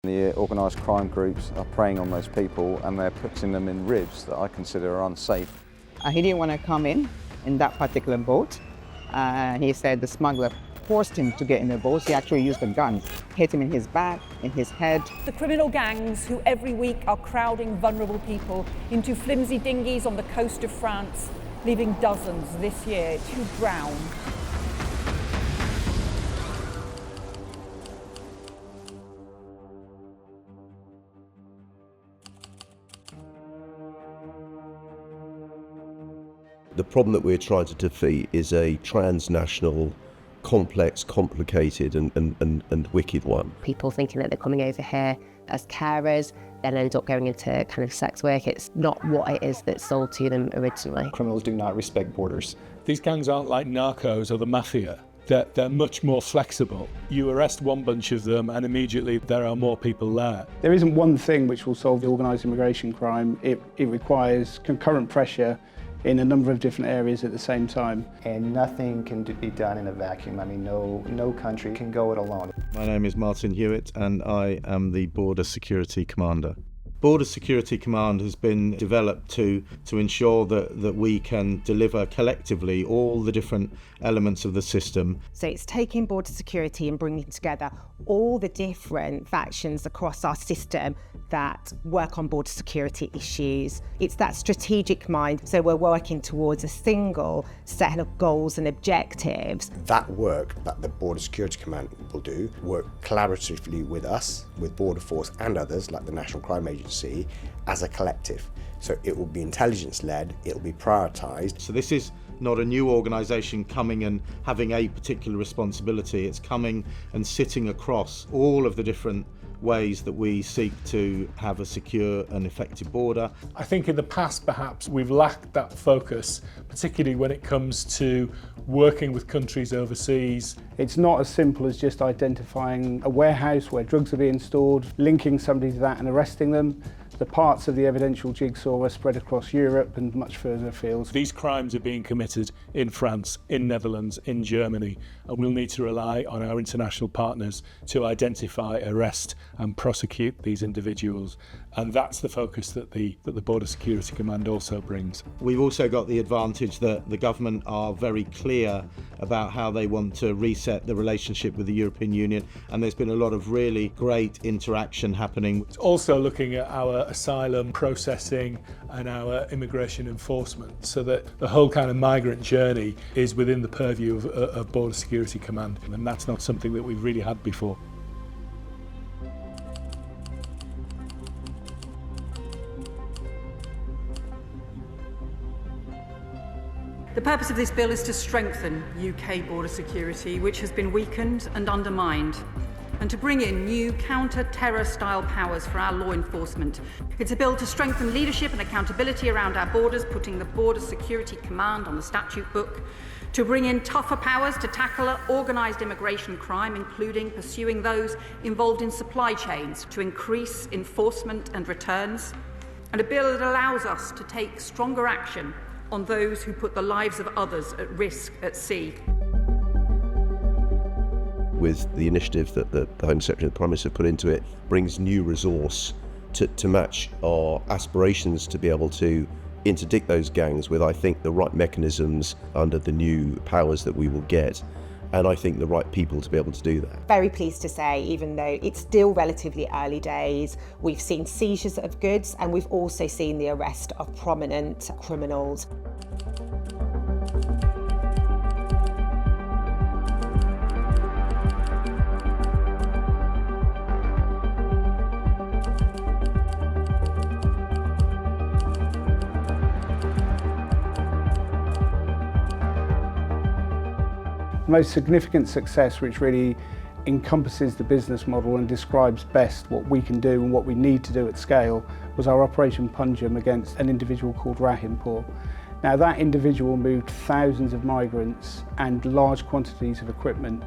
The organised crime groups are preying on those people and they're putting them in ribs that I consider are unsafe. He didn't want to come in that particular boat. He said the smuggler forced him to get in the boat. He actually used a gun, hit him in his back, in his head. The criminal gangs who every week are crowding vulnerable people into flimsy dinghies on the coast of France, leaving dozens this year to drown. The problem that we're trying to defeat is a transnational, complex, complicated and wicked one. People thinking that they're coming over here as carers, then end up going into kind of sex work. It's not what it is that's sold to them originally. Criminals do not respect borders. These gangs aren't like narcos or the mafia. They're much more flexible. You arrest one bunch of them and immediately there are more people there. There isn't one thing which will solve the organised immigration crime. It requires concurrent pressure in a number of different areas at the same time. And nothing can be done in a vacuum. I mean, no country can go it alone. My name is Martin Hewitt and I am the Border Security Commander. Border Security Command has been developed to ensure that we can deliver collectively all the different elements of the system. So it's taking border security and bringing together all the different factions across our system that work on border security issues. It's that strategic mind, so we're working towards a single set of goals and objectives. That work that the Border Security Command will do, work collaboratively with us, with Border Force and others like the National Crime Agency, as a collective. So it will be intelligence-led, it will be prioritised. So this is not a new organisation coming and having a particular responsibility. It's coming and sitting across all of the different ways that we seek to have a secure and effective border. I think in the past perhaps we've lacked that focus, particularly when it comes to working with countries overseas. It's not as simple as just identifying a warehouse where drugs are being stored, linking somebody to that and arresting them. The parts of the evidential jigsaw are spread across Europe and much further afield. These crimes are being committed in France, in Netherlands, in Germany, and we'll need to rely on our international partners to identify, arrest and prosecute these individuals. And that's the focus that the Border Security Command also brings. We've also got the advantage that the government are very clear about how they want to reset the relationship with the European Union, and there's been a lot of really great interaction happening. It's also looking at our asylum processing and our immigration enforcement, so that the whole kind of migrant journey is within the purview of Border Security Command, and that's not something that we've really had before. The purpose of this bill is to strengthen UK border security, which has been weakened and undermined, and to bring in new counter-terror style powers for our law enforcement. It's a bill to strengthen leadership and accountability around our borders, putting the Border Security Command on the statute book, to bring in tougher powers to tackle organised immigration crime, including pursuing those involved in supply chains, to increase enforcement and returns, and a bill that allows us to take stronger action on those who put the lives of others at risk at sea. With the initiative that the Home Secretary and the Prime Minister have put into it, brings new resource to match our aspirations to be able to interdict those gangs with, I think, the right mechanisms under the new powers that we will get, and I think the right people to be able to do that. Very pleased to say, even though it's still relatively early days, we've seen seizures of goods and we've also seen the arrest of prominent criminals. The most significant success, which really encompasses the business model and describes best what we can do and what we need to do at scale, was our Operation Punjam against an individual called Rahimpur. Now, that individual moved thousands of migrants and large quantities of equipment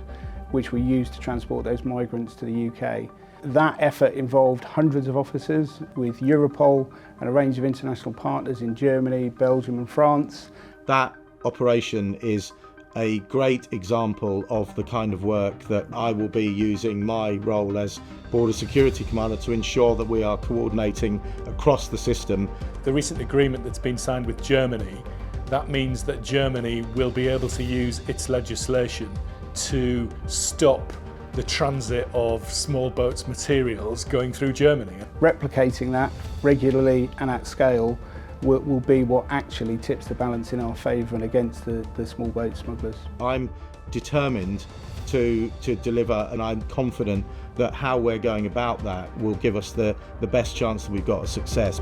which we used to transport those migrants to the UK. That effort involved hundreds of officers with Europol and a range of international partners in Germany, Belgium and France. That operation is a great example of the kind of work that I will be using my role as Border Security Commander to ensure that we are coordinating across the system. The recent agreement that's been signed with Germany, that means that Germany will be able to use its legislation to stop the transit of small boats materials going through Germany. Replicating that regularly and at scale will be what actually tips the balance in our favour and against the small boat smugglers. I'm determined to deliver, and I'm confident that how we're going about that will give us the best chance that we've got of success.